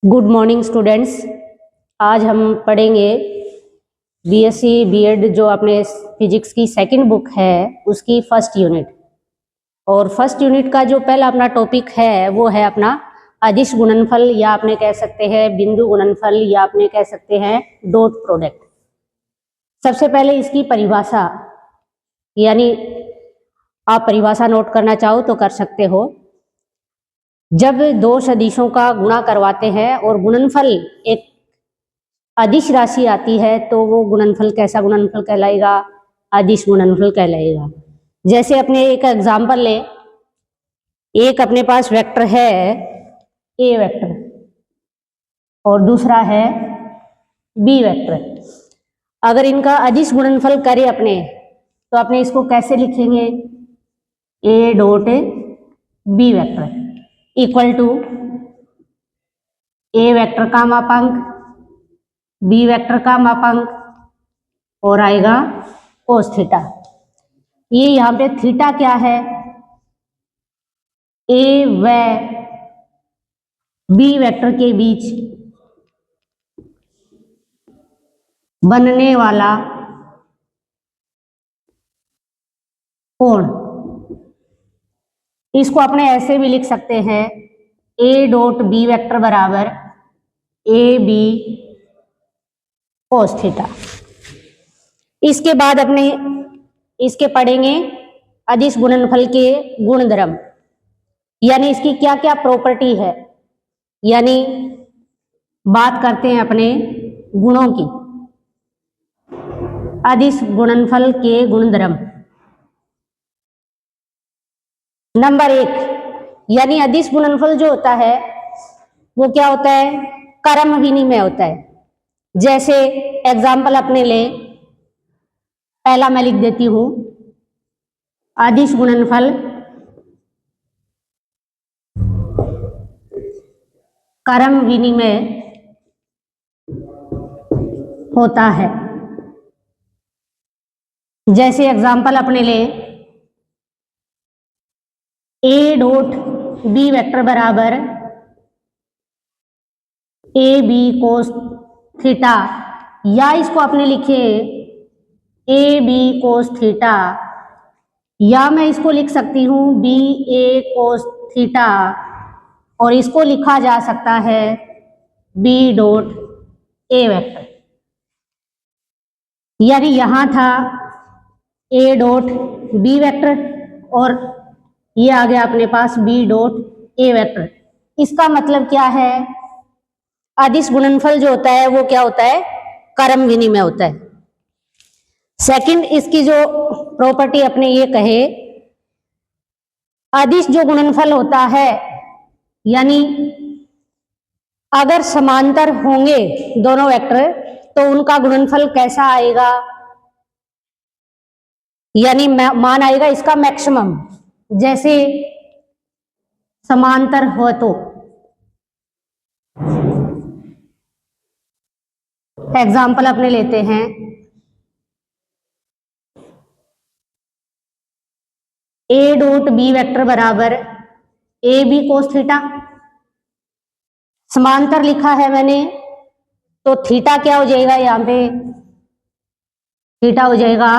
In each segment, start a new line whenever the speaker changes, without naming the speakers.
Good morning students. आज हम पढ़ेंगे बीएससी बीएड जो अपने फिजिक्स की सेकंड बुक है उसकी फर्स्ट यूनिट। और फर्स्ट यूनिट का जो पहला अपना टॉपिक है वो है अपना अदिश गुणनफल, या आपने कह सकते हैं बिंदु गुणनफल, या आपने कह सकते हैं डॉट प्रोडक्ट। सबसे पहले इसकी परिभाषा, यानी आप परिभाषा नोट करना चाहो तो कर सकते हो। जब दो सदिशों का गुणा करवाते हैं और गुणनफल एक अदिश राशि आती है तो वो गुणनफल कैसा गुणनफल कहलाएगा? अदिश गुणनफल कहलाएगा। जैसे अपने एक एग्जांपल ले, एक अपने पास वेक्टर है ए वेक्टर और दूसरा है बी वेक्टर। अगर इनका अदिश गुणनफल करें अपने, तो अपने इसको कैसे लिखेंगे? A dot B vector equal to A vector का मापांक, बी वेक्टर का मापांक और आएगा कोस थीटा। ये यहाँ पे थीटा क्या है? ए व बी वेक्टर के बीच बनने वाला कोण। इसको अपने ऐसे भी लिख सकते हैं, ए डॉट बी वेक्टर बराबर ए बी कोस थीटा। इसके बाद अपने इसके पढ़ेंगे अदिश गुणनफल के गुणधर्म, यानी इसकी क्या क्या प्रॉपर्टी है, यानी बात करते हैं अपने गुणों की। अदिश गुणनफल के गुणधर्म। नंबर 1, यानी अदिश गुणनफल जो होता है वो क्या होता है? क्रम विनिमय होता है। जैसे एग्जाम्पल अपने ले, पहला मैं लिख देती हूं, अदिश गुणनफल क्रम विनिमय होता है। जैसे एग्जाम्पल अपने ले, ए डॉट बी वेक्टर बराबर ए बी कोस थीटा, या इसको अपने लिखे ए बी कोस थीटा, या मैं इसको लिख सकती हूं बी ए कोस थीटा, और इसको लिखा जा सकता है बी डॉट ए वेक्टर। यानी यहां था ए डॉट बी वेक्टर और ये आ गया अपने पास बी डॉट ए वेक्टर। इसका मतलब क्या है? अदिश गुणनफल जो होता है वो क्या होता है? क्रम विनिमय होता है। सेकंड, इसकी जो प्रॉपर्टी अपने ये कहे, अदिश जो गुणनफल होता है, यानी अगर समांतर होंगे दोनों वेक्टर तो उनका गुणनफल कैसा आएगा? यानी मान आएगा इसका मैक्सिमम। जैसे समांतर हो तो एग्जाम्पल अपने लेते हैं, ए डॉट बी वेक्टर बराबर ए बी कोस थीटा। समांतर लिखा है मैंने, तो थीटा क्या हो जाएगा? यहां पे थीटा हो जाएगा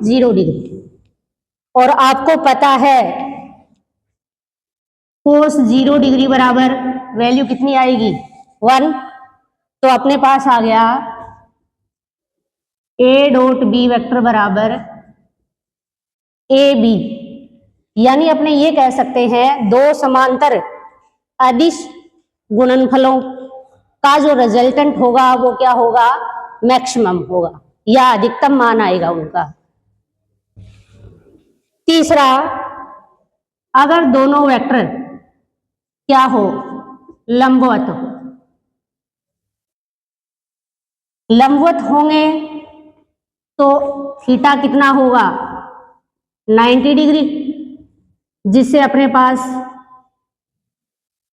0 डिग्री। और आपको पता है कोस 0 डिग्री बराबर वैल्यू कितनी आएगी? 1। तो अपने पास आ गया ए डॉट बी वेक्टर बराबर ए बी। यानी अपने ये कह सकते हैं दो समांतर अदिश गुणनफलों का जो रिजल्टेंट होगा वो क्या होगा? मैक्सिमम होगा, या अधिकतम मान आएगा उनका। तीसरा, अगर दोनों वेक्टर क्या हो? लंबवत हो। लंबवत होंगे तो थीटा कितना होगा? 90 डिग्री, जिससे अपने पास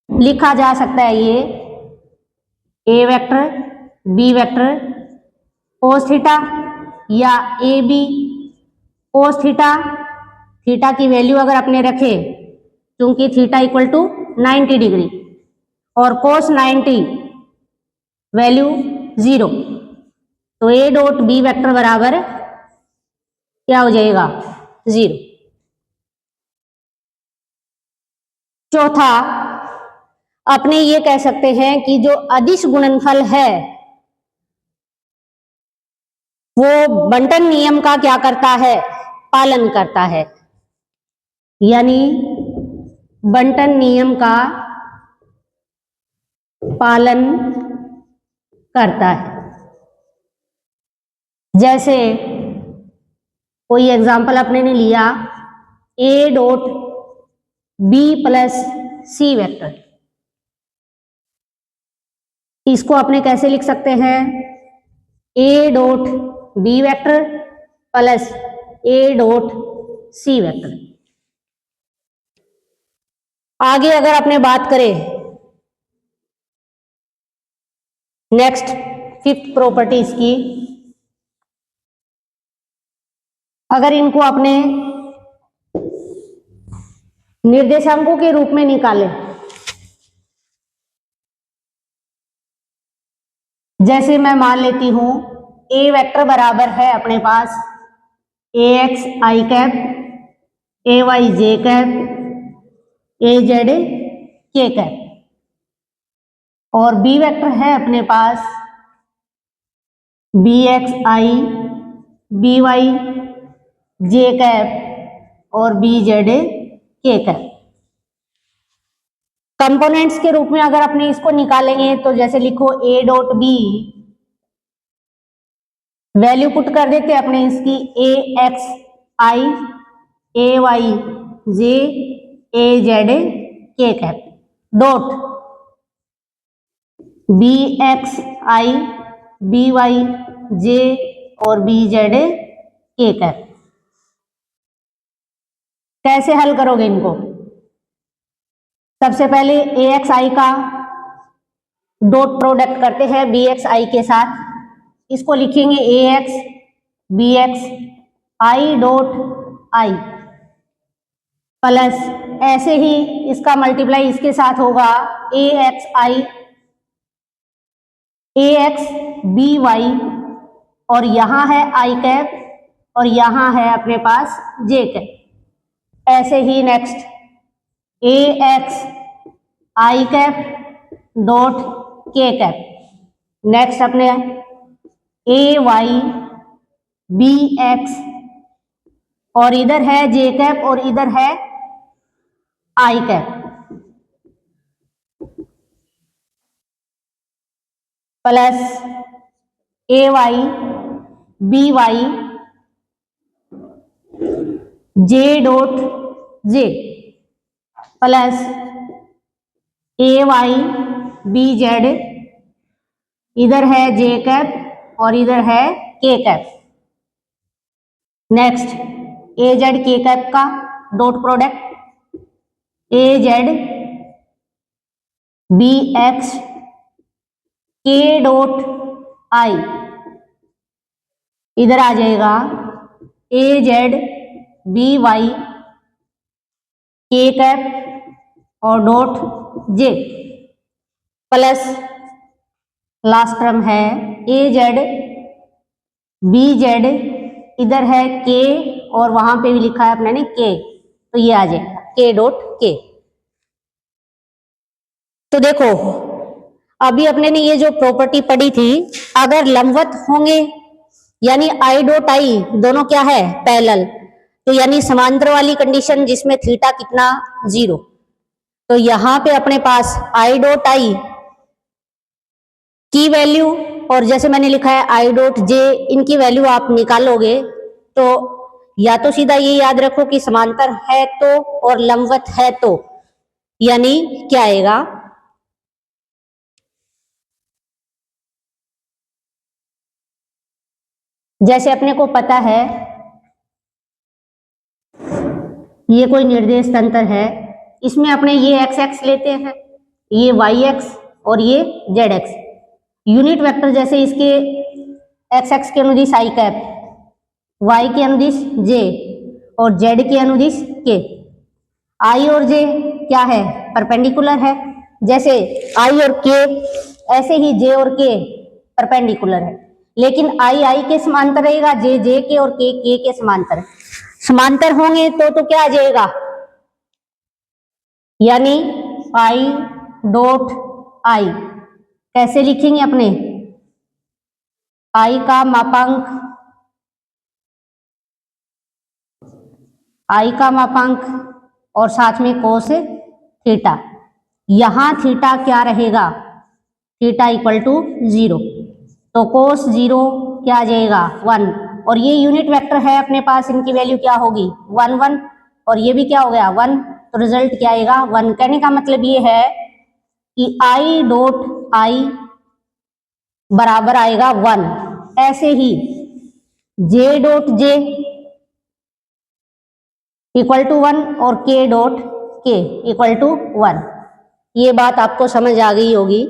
लिखा जा सकता है ये A vector B vector cos theta, या A B cos theta. Theta की वैल्यू अगर अपने रखे, क्योंकि थीटा इक्वल टू 90 डिग्री, और cos 90 वैल्यू 0, तो A डॉट B वेक्टर बराबर क्या हो जाएगा 0। चौथा, अपने ये कह सकते हैं कि जो अदिश गुणनफल है वो बंटन नियम का क्या करता है, पालन करता है, यानी बंटन नियम का पालन करता है। जैसे कोई एग्जाम्पल अपने ने लिया A dot B plus C vector, इसको अपने कैसे लिख सकते हैं, A dot B vector plus A dot C vector. आगे अगर अपने बात करें नेक्स्ट फिफ्थ प्रॉपर्टीज की, अगर इनको अपने निर्देशांकों के रूप में निकालें, जैसे मैं मान लेती हूं A वेक्टर बराबर है अपने पास AX I cap, AY J cap, AZ K cap, और B वेक्टर है अपने पास BX I, BY J cap और BZ K कैप। कंपोनेंट्स के रूप में अगर अपने इसको निकालेंगे तो जैसे लिखो A dot B, value put कर देते अपने इसकी AX I, AY J, AZ K cap dot BX I, BY J और BZ K कैप। कैसे हल करोगे इनको, सबसे पहले AXI का डॉट प्रोडक्ट करते हैं BXI के साथ, इसको लिखेंगे AX BX I dot I plus ऐसे ही इसका मल्टीप्लाई इसके साथ होगा AXI AX BY और यहां है I कैप और यहां है अपने पास J कैप। ऐसे ही next AX I cap dot K cap, next अपने AY BX और इधर है J कैप और इधर है I cap plus AY BY J dot J plus AY BZ, इधर है J कैप और इधर है K cap. Next AZ K cap का dot product AZ BX K डॉट I, इधर आ जाएगा AZ BY K कैप और dot J plus last term है AZ BZ, इधर है K और वहां पे भी लिखा है अपने ने K, तो ये आ जाएगा K डॉट K। तो देखो अभी अपने ने ये जो प्रॉपर्टी पढ़ी थी, अगर लंबवत होंगे यानी I डॉट I दोनों क्या है पैरेलल, तो यानी समांतर वाली कंडीशन जिसमें थीटा कितना 0, तो यहां पे अपने पास I डॉट I की वैल्यू और जैसे मैंने लिखा है I डॉट J, इनकी वैल्यू आप निकालोगे तो या तो सीधा ये याद रखो कि समांतर है तो और लंबवत है तो, यानी क्या आएगा जैसे अपने को पता है ये कोई निर्देश तंत्र है, इसमें अपने ये XX लेते हैं, ये YX और ये ZX, यूनिट वेक्टर जैसे इसके XX के अनुदिश I कैप, Y के अनुदिश J और Z के अनुदिश K। I और J क्या है परपेंडिकुलर है, जैसे आई और के, ऐसे ही जे और के परपेंडिकुलर है, लेकिन आई आई के समांतर रहेगा, जे जे के और के के समांतर। समांतर होंगे तो क्या आ जाएगा, यानी आई डॉट आई कैसे लिखेंगे अपने, आई का मापांक, आई का मापांक और साथ में कोस थीटा। यहां थीटा क्या रहेगा, थीटा इक्वल टू 0, तो कोस 0 क्या आ जाएगा 1, और ये यूनिट वेक्टर है अपने पास, इनकी वैल्यू क्या होगी 1 1, और ये भी क्या हो गया 1, तो रिजल्ट क्या आएगा 1। कहने का मतलब ये है कि आई डॉट आई बराबर आएगा 1। ऐसे ही J dot J equal to 1 और के डॉट के इक्वल टू 1। ये बात आपको समझ आ गई होगी।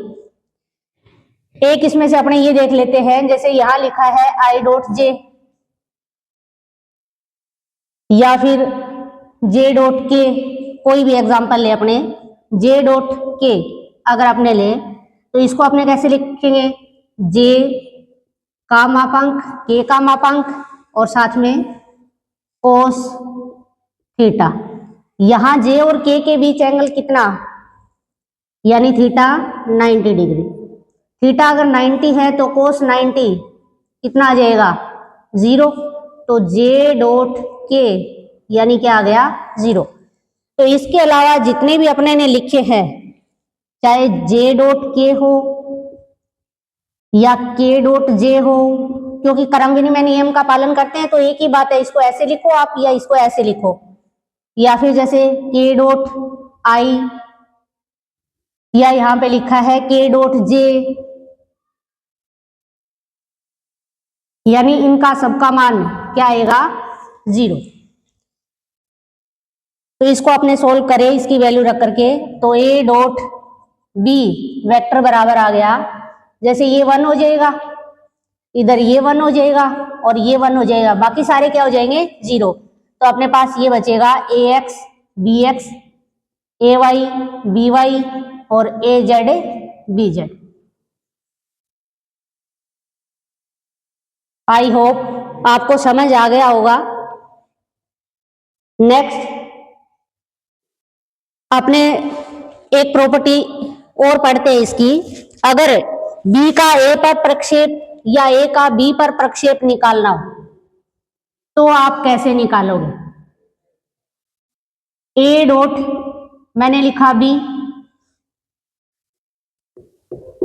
एक इसमें से अपने ये देख लेते हैं, जैसे यहां लिखा है आई डॉट जे, या फिर जे डॉट के, कोई भी एग्जांपल ले अपने, जे डॉट के अगर आपने ले तो इसको अपने कैसे लिखेंगे, जे का मापांक, के का मापांक और साथ में कोस थीटा। यहां जे और के बीच एंगल कितना, यानी थीटा 90 डिग्री। थीटा अगर 90 है तो कोस 90 कितना आ जाएगा 0, तो जे डॉट के यानी क्या आ गया 0। तो इसके अलावा जितने भी अपने ने लिखे हैं, चाहे जे डॉट के हो या के डॉट जे हो, क्योंकि क्रम विनिमय नियम का पालन करते हैं, तो एक ही बात है, इसको ऐसे लिखो आप या इसको ऐसे लिखो, या फिर जैसे के डॉट आई, या यहां पे लिखा है के डॉट जे, यानी इनका सबका मान क्या आएगा 0। तो इसको अपने सोल्व करें इसकी वैल्यू रख करके, तो ए डॉट बी वेक्टर बराबर आ गया, जैसे ये 1 हो जाएगा, इधर ये 1 हो जाएगा और ये 1 हो जाएगा, बाकी सारे क्या हो जाएंगे 0। तो अपने पास ये बचेगा A X B X, A Y B Y और A Z B Z. I hope आपको समझ आ गया होगा। नेक्स्ट अपने एक प्रॉपर्टी और पढ़ते हैं इसकी, अगर बी का ए पर प्रक्षेप या ए का बी पर प्रक्षेप निकालना हो तो आप कैसे निकालोगे। ए डॉट मैंने लिखा B,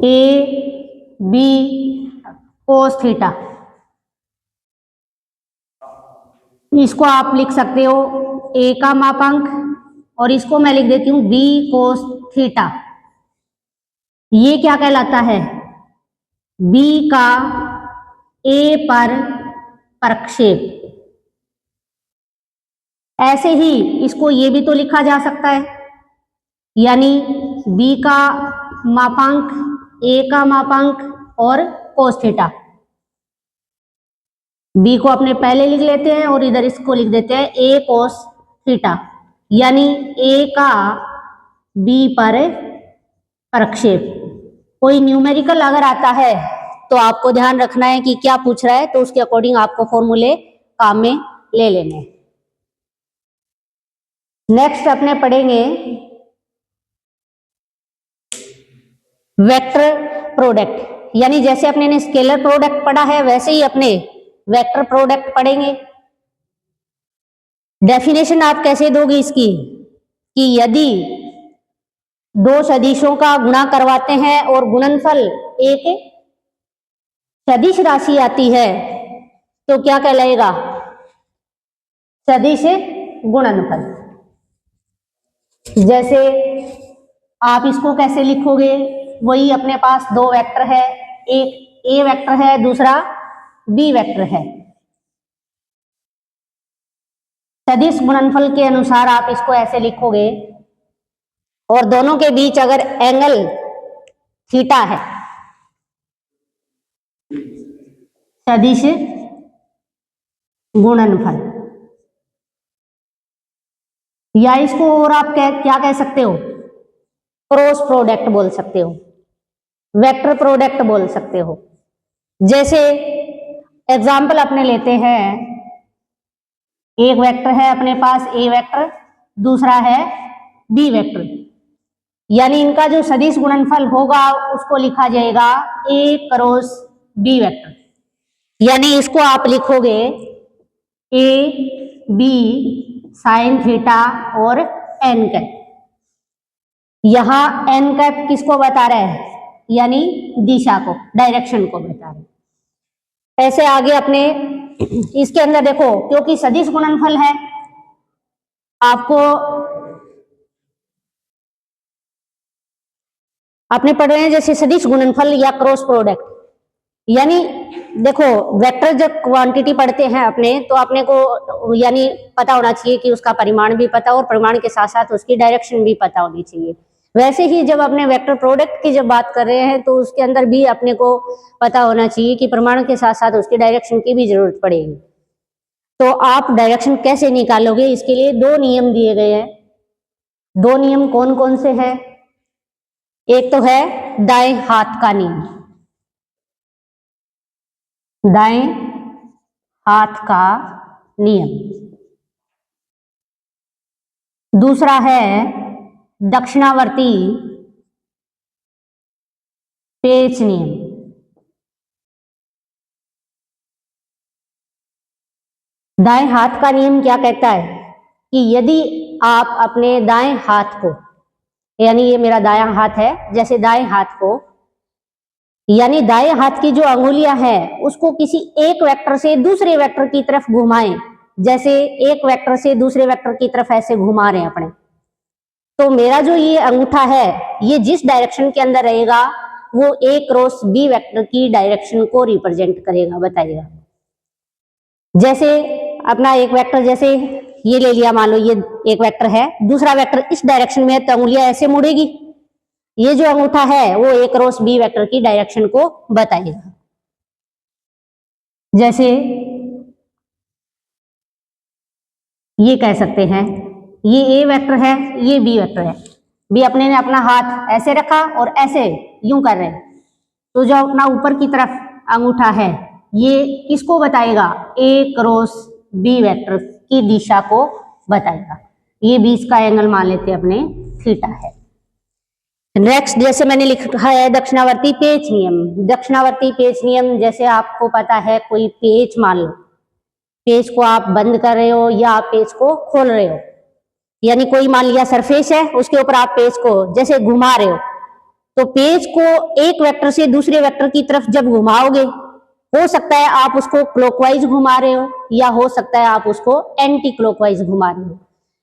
A B cos theta, इसको आप लिख सकते हो ए का मापांक और इसको मैं लिख देती हूं बी कोस थीटा। ये क्या कहलाता है, बी का ए पर प्रक्षेप। ऐसे ही इसको ये भी तो लिखा जा सकता है, यानी बी का मापांक, ए का मापांक और कोस थीटा। बी को अपने पहले लिख लेते हैं और इधर इसको लिख देते हैं ए कोस थीटा, यानी ए का बी पर प्रक्षेप। कोई न्यूमेरिकल अगर आता है तो आपको ध्यान रखना है कि क्या पूछ रहा है, तो उसके अकॉर्डिंग आपको फॉर्मूले काम में ले लेने। नेक्स्ट अपने पढ़ेंगे वेक्टर प्रोडक्ट, यानी जैसे अपने ने स्केलर प्रोडक्ट पढ़ा है वैसे ही अपने वेक्टर प्रोडक्ट पढ़ेंगे। डेफिनेशन आप कैसे दोगे इसकी, कि यदि दो सदिशों का गुणा करवाते हैं और गुणनफल एक सदिश राशि आती है तो क्या कहलाएगा, सदिश गुणनफल। जैसे आप इसको कैसे लिखोगे, वही अपने पास दो वेक्टर है, एक ए वेक्टर है दूसरा बी वेक्टर है। सदिश गुणनफल के अनुसार आप इसको ऐसे लिखोगे, और दोनों के बीच अगर एंगल थीटा है, सदिश गुणनफल, या इसको और आप क्या कह सकते हो, क्रॉस प्रोडक्ट बोल सकते हो, वेक्टर प्रोडक्ट बोल सकते हो। जैसे एग्जाम्पल अपने लेते हैं, एक वेक्टर है अपने पास ए वेक्टर, दूसरा है बी वेक्टर, यानी इनका जो सदिश गुणनफल होगा उसको लिखा जाएगा ए क्रॉस बी वेक्टर, यानी इसको आप लिखोगे ए बी साइन थीटा और एन कैप। यहां एन कैप किसको बता रहे हैं, यानी दिशा को, डायरेक्शन को बता रहे हैं। ऐसे आगे अपने इसके अंदर देखो, क्योंकि सदिश गुणनफल है, आपको आपने पढ़ रहे हैं जैसे सदिश गुणनफल या क्रॉस प्रोडक्ट, यानी देखो वेक्टर जब क्वांटिटी पढ़ते हैं अपने, तो अपने को यानी पता होना चाहिए कि उसका परिमाण भी पता हो और परिमाण के साथ साथ उसकी डायरेक्शन भी पता होनी चाहिए। वैसे ही जब अपने वेक्टर प्रोडक्ट की जब बात कर रहे हैं तो उसके अंदर भी अपने को पता होना चाहिए कि परिमाण के साथ साथ उसकी डायरेक्शन की भी जरूरत पड़ेगी। तो आप डायरेक्शन कैसे निकालोगे, इसके लिए दो नियम दिए गए हैं। दो नियम कौन कौन से हैं, एक तो है दाएं हाथ का नियम, दाएं हाथ का नियम, दूसरा है दक्षिणावर्ती पेच नियम। दाएं हाथ का नियम क्या कहता है कि यदि आप अपने दाएं हाथ को, यानी ये मेरा दायां हाथ है, जैसे दाएं हाथ को, यानी दाएं हाथ की जो अंगुलियां हैं उसको किसी एक वेक्टर से दूसरे वेक्टर की तरफ घुमाएं, जैसे एक वेक्टर से दूसरे वेक्टर की तरफ ऐसे घुमा रहे हैं अपने, तो मेरा जो ये अंगूठा है ये जिस डायरेक्शन के अंदर रहेगा वो ए क्रॉस बी वेक्टर की डायरेक्शन को रिप्रेजेंट करेगा, बताइएगा। जैसे अपना एक वेक्टर, जैसे ये ले लिया, मान लो ये एक वेक्टर है, दूसरा वेक्टर इस डायरेक्शन में है तो अंगुलियां ऐसे मुड़ेगी, ये जो अंगूठा है वो ए क्रॉस बी वेक्टर की डायरेक्शन को बताएगा। जैसे ये कह सकते हैं ये ए वेक्टर है, ये बी वेक्टर है, बी अपने ने अपना हाथ ऐसे रखा और ऐसे यूं कर रहे हैं, तो जो अपना ऊपर की तरफ अंगूठा है ये किसको बताएगा, ए क्रॉस बी वेक्टर की दिशा को बताएगा। ये 20 का एंगल मान लेते हैं अपने थीटा है। नेक्स्ट जैसे मैंने लिखा है दक्षिणावर्ती पेच नियम। दक्षिणावर्ती पेच नियम, जैसे आपको पता है कोई पेच, मान लो पेच को आप बंद कर रहे हो या आप पेच को खोल रहे हो, यानी कोई मान लिया सरफेस है उसके ऊपर आप पेच को जैसे घुमा रहे हो, तो पेच को एक वेक्टर से दूसरे वेक्टर की तरफ जब घुमाओगे, हो सकता है आप उसको क्लॉकवाइज घुमा रहे हो या हो सकता है आप उसको एंटी क्लॉकवाइज घुमा रहे हो।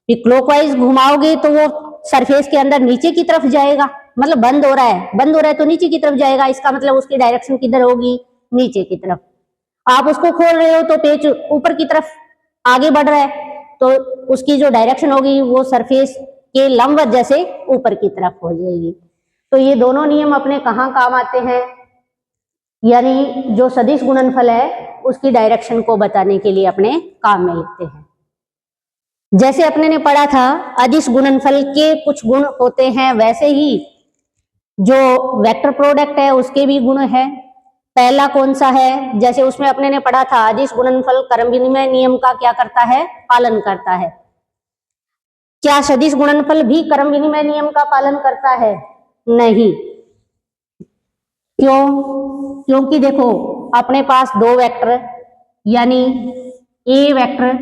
क्लॉकवाइज घुमाओगे तो वो सरफेस के अंदर नीचे की तरफ जाएगा, मतलब बंद हो रहा है तो नीचे की तरफ जाएगा, इसका मतलब उसकी डायरेक्शन किधर होगी, नीचे की तरफ। आप उसको खोल रहे हो तो पेच ऊपर की तरफ आगे बढ़ रहा है, तो उसकी जो डायरेक्शन होगी वो सरफेस के लंबवत जैसे ऊपर की तरफ हो जाएगी। तो ये दोनों नियम अपने कहाँ काम आते हैं, यानी जो सदिश गुणनफल है उसकी डायरेक्शन को बताने के लिए अपने काम में लेते हैं। जैसे अपने ने पढ़ा था अदिश गुणनफल के कुछ गुण होते हैं, वैसे ही जो वेक्टर प्रोडक्ट है उसके भी गुण है। पहला कौन सा है, जैसे उसमें अपने ने पढ़ा था अदिश गुणनफल क्रम विनिमय नियम का क्या करता है, पालन करता है। क्या सदिश गुणनफल भी क्रम विनिमय नियम का पालन करता है, नहीं। क्यों, क्योंकि देखो अपने पास दो वेक्टर, यानी ए वेक्टर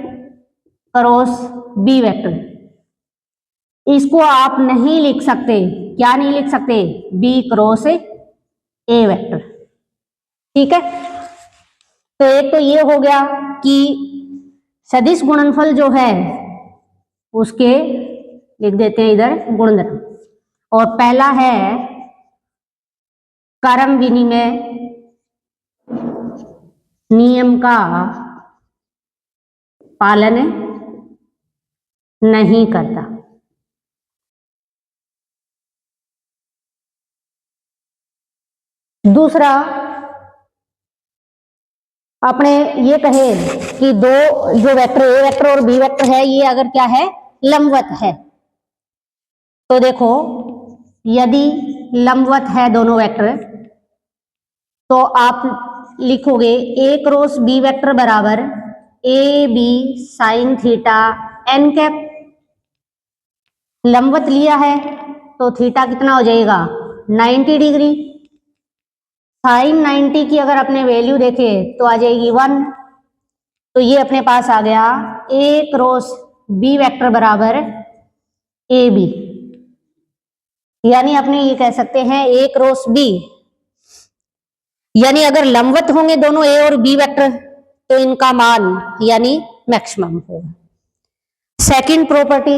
क्रॉस बी वेक्टर, इसको आप नहीं लिख सकते, क्या नहीं लिख सकते, बी क्रॉस ए वेक्टर, ठीक है। तो एक तो ये हो गया कि सदिश गुणनफल जो है उसके लिख देते हैं इधर गुणधर्म, और पहला है क्रम विनिमय नियम का पालन नहीं करता। दूसरा अपने ये कहे कि दो जो वेक्टर ए वेक्टर और बी वेक्टर है ये अगर क्या है, लंबवत है, तो देखो यदि लंबवत है दोनों वेक्टर तो आप लिखोगे ए क्रॉस बी वेक्टर बराबर A B sine theta n cap. लंबवत लिया है तो थीटा कितना हो जाएगा 90 डिग्री। साइन 90 की अगर अपने वैल्यू देखे तो आ जाएगी 1। तो ये अपने पास आ गया ए क्रॉस बी वेक्टर बराबर ए बी, यानी अपने ये कह सकते हैं ए क्रॉस बी, यानी अगर लंबवत होंगे दोनों ए और बी वेक्टर तो इनका मान यानी मैक्सिमम होगा। सेकंड प्रॉपर्टी,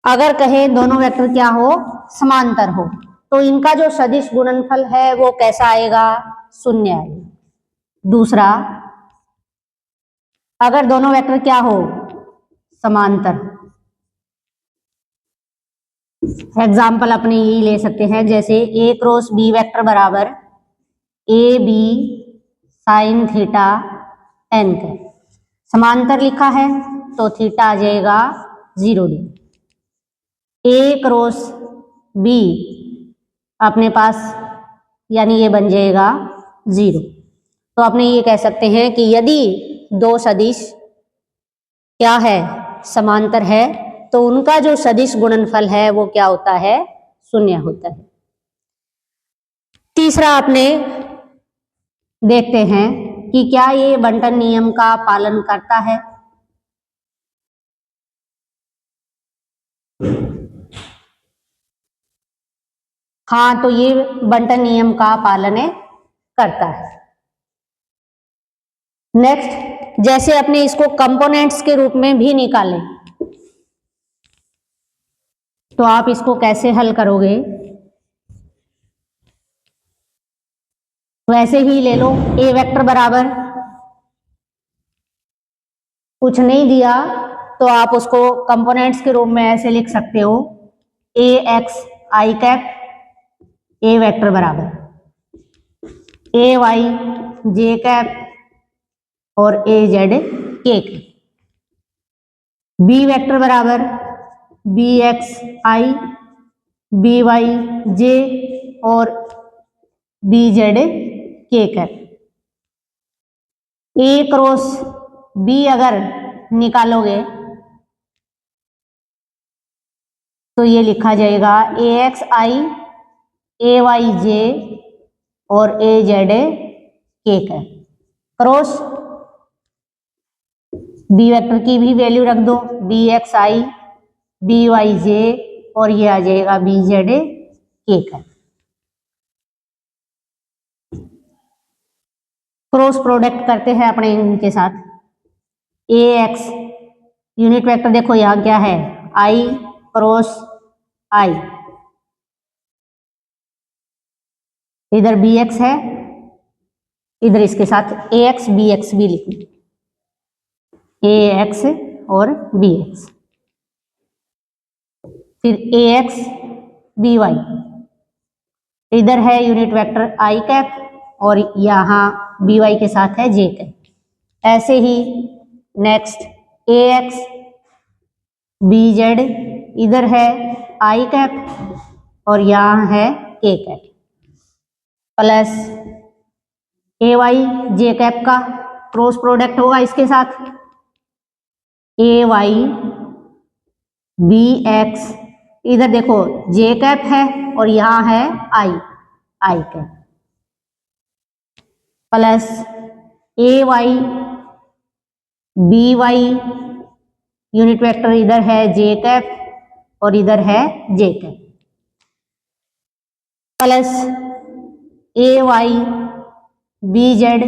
अगर कहें दोनों वेक्टर क्या हो समांतर हो तो इनका जो सदिश गुणनफल है वो कैसा आएगा, शून्य आएगा। दूसरा, अगर दोनों वेक्टर क्या हो समांतर, एग्जाम्पल अपने यही ले सकते हैं, जैसे ए क्रॉस बी वेक्टर बराबर A B sine theta n के। समांतर लिखा है तो थीटा आ जाएगा 0 डिग्री। ए क्रॉस बी अपने पास यानी ये बन जाएगा 0। तो अपने ये कह सकते हैं कि यदि दो सदिश क्या है समांतर है तो उनका जो सदिश गुणनफल है वो क्या होता है, शून्य होता है। तीसरा अपने देखते हैं कि क्या ये बंटन नियम का पालन करता है। हाँ, तो ये बंटन नियम का पालन करता है। नेक्स्ट, जैसे अपने इसको कंपोनेंट्स के रूप में भी निकालें तो आप इसको कैसे हल करोगे, वैसे ही ले लो। ए वेक्टर बराबर कुछ नहीं दिया तो आप उसको कंपोनेंट्स के रूप में ऐसे लिख सकते हो, A X I cap A vector बराबर ए वाई जे कैप और A Z K cap. B vector बराबर B X I B Y J और B Z K cap. A cross B अगर निकालोगे तो ये लिखा जाएगा ए एक्स आई ए वाई जे और A Z K cap. Cross B vector की भी वैल्यू रख दो, B X I B Y J और ये आ जाएगा B Z K cap. Cross product करते हैं अपने इनके साथ। ए एक्स यूनिट वेक्टर देखो यहाँ क्या है, आई क्रॉस आई, इधर बी एक्स है, इधर इसके साथ ए एक्स बी एक्स भी लिखना, ए एक्स और बी एक्स, फिर ए एक्स बी वाई, इधर है यूनिट वेक्टर आई कैप और यहाँ बी वाई के साथ है जे कैप। ऐसे ही नेक्स्ट ए एक्स बी जेड, इधर है आई कैप और यहाँ है K cap, plus A Y J cap का क्रॉस प्रोडक्ट होगा इसके साथ, ए वाई बी एक्स, इधर देखो जे कैप है और यहाँ है I cap, plus A Y B Y unit vector इधर है जे कैप और इधर है J cap, plus A Y B Z,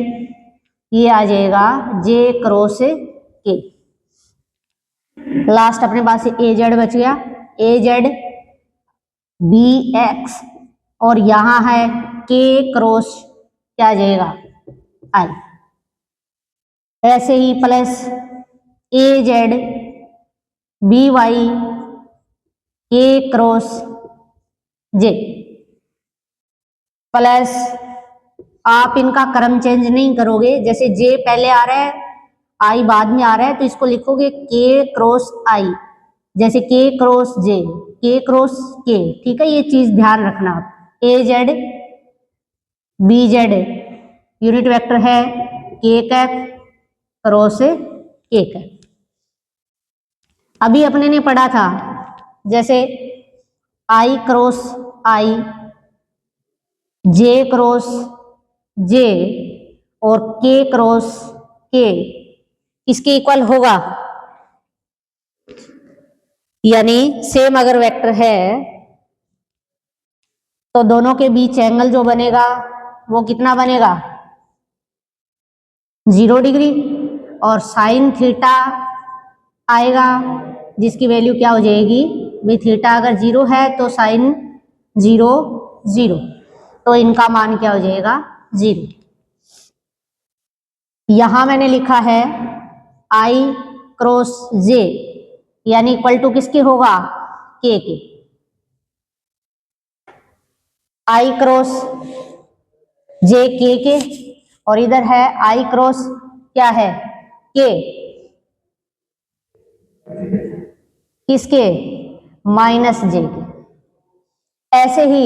ये आ जाएगा जे क्रॉस के। लास्ट अपने पास ए जेड बच गया, ए जेड बी एक्स और यहां है के क्रॉस क्या आ जाएगा आई। ऐसे ही प्लस ए जेड बी वाई के क्रॉस जे, प्लस आप इनका क्रम चेंज नहीं करोगे, जैसे जे पहले आ रहा है आई बाद में आ रहा है तो इसको लिखोगे के क्रॉस आई, जैसे के क्रॉस जे, के क्रॉस के, ठीक है, ये चीज ध्यान रखना आप। A Z B Z unit vector है के कैप क्रॉस के कैप। अभी अपने ने पढ़ा था जैसे आई क्रॉस आई, जे क्रॉस जे और के क्रॉस के किसके इक्वल होगा, यानी सेम अगर वेक्टर है तो दोनों के बीच एंगल जो बनेगा वो कितना बनेगा, 0 डिग्री, और साइन थीटा आएगा जिसकी वैल्यू क्या हो जाएगी भाई, थीटा अगर 0 है तो साइन 0 0, तो इनका मान क्या हो जाएगा 0। यहां मैंने लिखा है आई क्रॉस जे यानी इक्वल टू किसके होगा, के आई क्रॉस जे के, और इधर है आई क्रॉस क्या है के किसके, माइनस जे के। ऐसे ही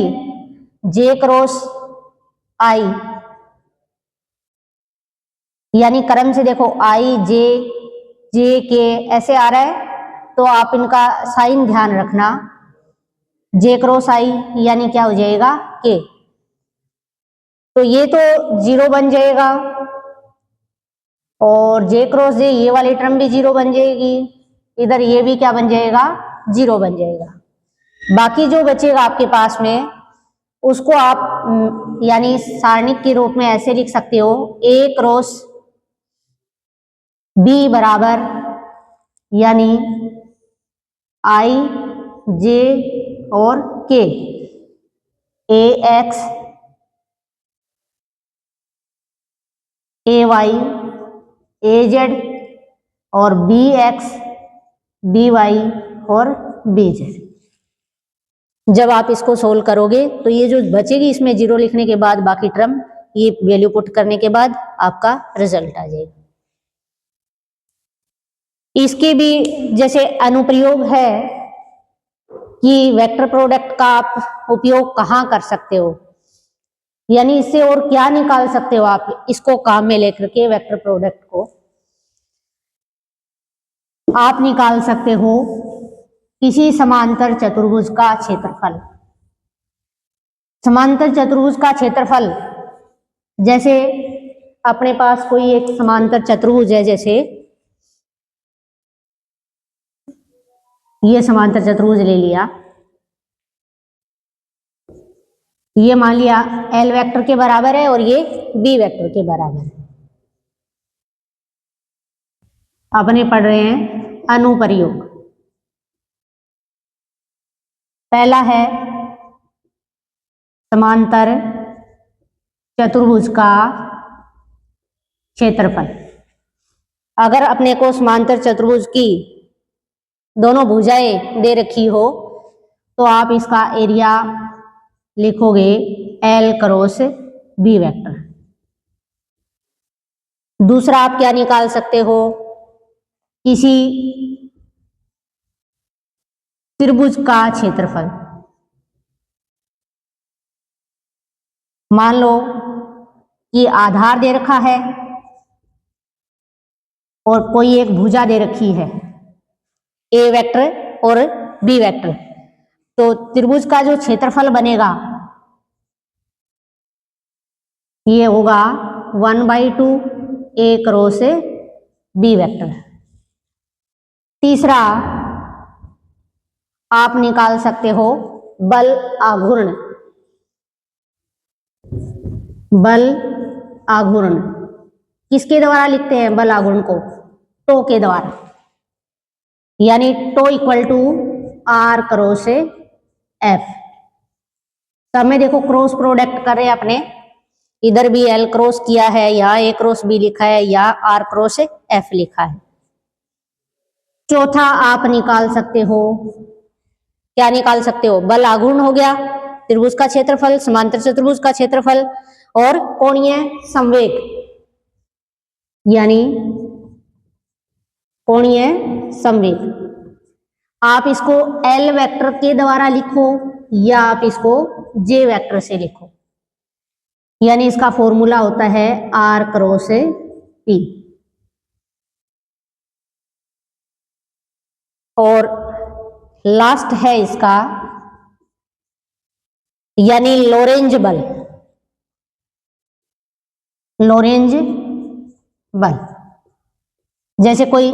जे क्रॉस आई, यानी क्रम से देखो आई जे जे के ऐसे आ रहा है, तो आप इनका साइन ध्यान रखना, जे क्रॉस आई यानी क्या हो जाएगा के, तो ये तो 0 बन जाएगा, और जे क्रॉस जे ये वाली टर्म भी 0 बन जाएगी, इधर ये भी क्या बन जाएगा 0 बन जाएगा। बाकी जो बचेगा आपके पास में उसको आप यानी सारणिक के रूप में ऐसे लिख सकते हो, ए क्रॉस बी बराबर यानी आई जे और के, ए x A Y A Z और बी एक्स बी वाई और बी जेड। जब आप इसको सोल्व करोगे तो ये जो बचेगी इसमें 0 लिखने के बाद बाकी टर्म, ये वैल्यू पुट करने के बाद आपका रिजल्ट आ जाएगा। इसके भी जैसे अनुप्रयोग है कि वेक्टर प्रोडक्ट का आप उपयोग कहाँ कर सकते हो, यानी इससे और क्या निकाल सकते हो आप इसको काम में लेकर के, वेक्टर प्रोडक्ट को आप निकाल सकते हो किसी समांतर चतुर्भुज का क्षेत्रफल। समांतर चतुर्भुज का क्षेत्रफल, जैसे अपने पास कोई एक समांतर चतुर्भुज है, जैसे ये समांतर चतुर्भुज ले लिया, ये मान लिया एल वेक्टर के बराबर है और ये बी वेक्टर के बराबर है। अपने पढ़ रहे हैं अनुप्रयोग। पहला है समांतर चतुर्भुज का क्षेत्रफल। अगर अपने को समांतर चतुर्भुज की दोनों भुजाएं दे रखी हो तो आप इसका एरिया लिखोगे एल क्रॉस बी वेक्टर। दूसरा आप क्या निकाल सकते हो, किसी त्रिभुज का क्षेत्रफल। मान लो कि आधार दे रखा है और कोई एक भुजा दे रखी है, ए वेक्टर और बी वेक्टर, तो त्रिभुज का जो क्षेत्रफल बनेगा ये होगा 1/2 ए क्रॉस बी वेक्टर। तीसरा आप निकाल सकते हो बल आघूर्ण। बल आघूर्ण किसके द्वारा लिखते हैं बल आघूर्ण को, टो के द्वारा, यानी tau equal to r cross F. सब में देखो क्रॉस प्रोडक्ट कर रहे हैं अपने, इधर भी एल क्रॉस किया है, यहाँ ए क्रॉस बी लिखा है, या आर क्रॉस एफ लिखा है। चौथा आप निकाल सकते हो, क्या निकाल सकते हो, बल आघूर्ण हो गया, त्रिभुज का क्षेत्रफल, समांतर चतुर्भुज का क्षेत्रफल, और कोणीय संवेग यानी कोणीय संवेग। आप इसको एल वेक्टर के द्वारा लिखो या आप इसको जे वेक्टर से लिखो, यानी इसका फॉर्मूला होता है आर क्रॉस पी। और लास्ट है इसका यानी लोरेंज बल। लोरेंज बल जैसे कोई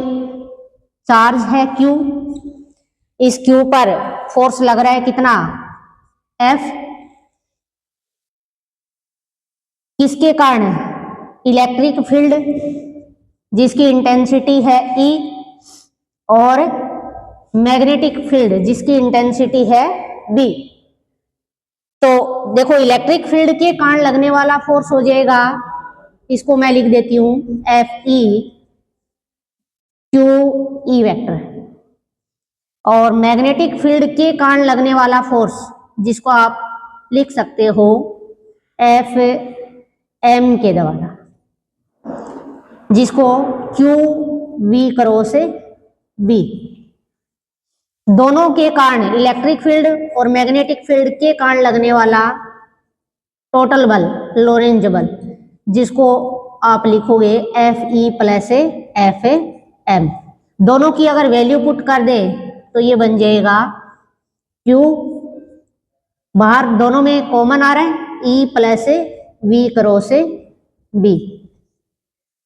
चार्ज है Q, इस Q पर फोर्स लग रहा है कितना F, किसके कारण? इलेक्ट्रिक फील्ड जिसकी इंटेंसिटी है E और मैग्नेटिक फील्ड जिसकी इंटेंसिटी है B। तो देखो इलेक्ट्रिक फील्ड के कारण लगने वाला फोर्स हो जाएगा, इसको मैं लिख देती हूं Fe QE वेक्टर, और मैग्नेटिक फील्ड के कारण लगने वाला फोर्स जिसको आप लिख सकते हो FM के द्वारा, जिसको QV क्रॉस B। दोनों के कारण इलेक्ट्रिक फील्ड और मैग्नेटिक फील्ड के कारण लगने वाला टोटल बल लोरेंज बल, जिसको आप लिखोगे Fe प्लस FM। दोनों की अगर वैल्यू पुट कर दे तो ये बन जाएगा Q, बाहर दोनों में कॉमन आ रहा है E plus V cross B।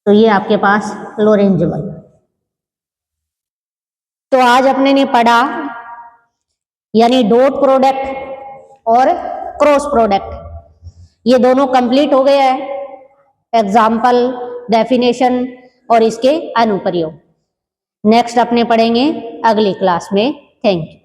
तो ये आपके पास लोरेंज बल। तो आज अपने ने पढ़ा यानी डॉट प्रोडक्ट और क्रॉस प्रोडक्ट, ये दोनों कंप्लीट हो गया है, एग्जाम्पल, डेफिनेशन और इसके अनुप्रयोग। नेक्स्ट अपने पढ़ेंगे अगली क्लास में। Thank you.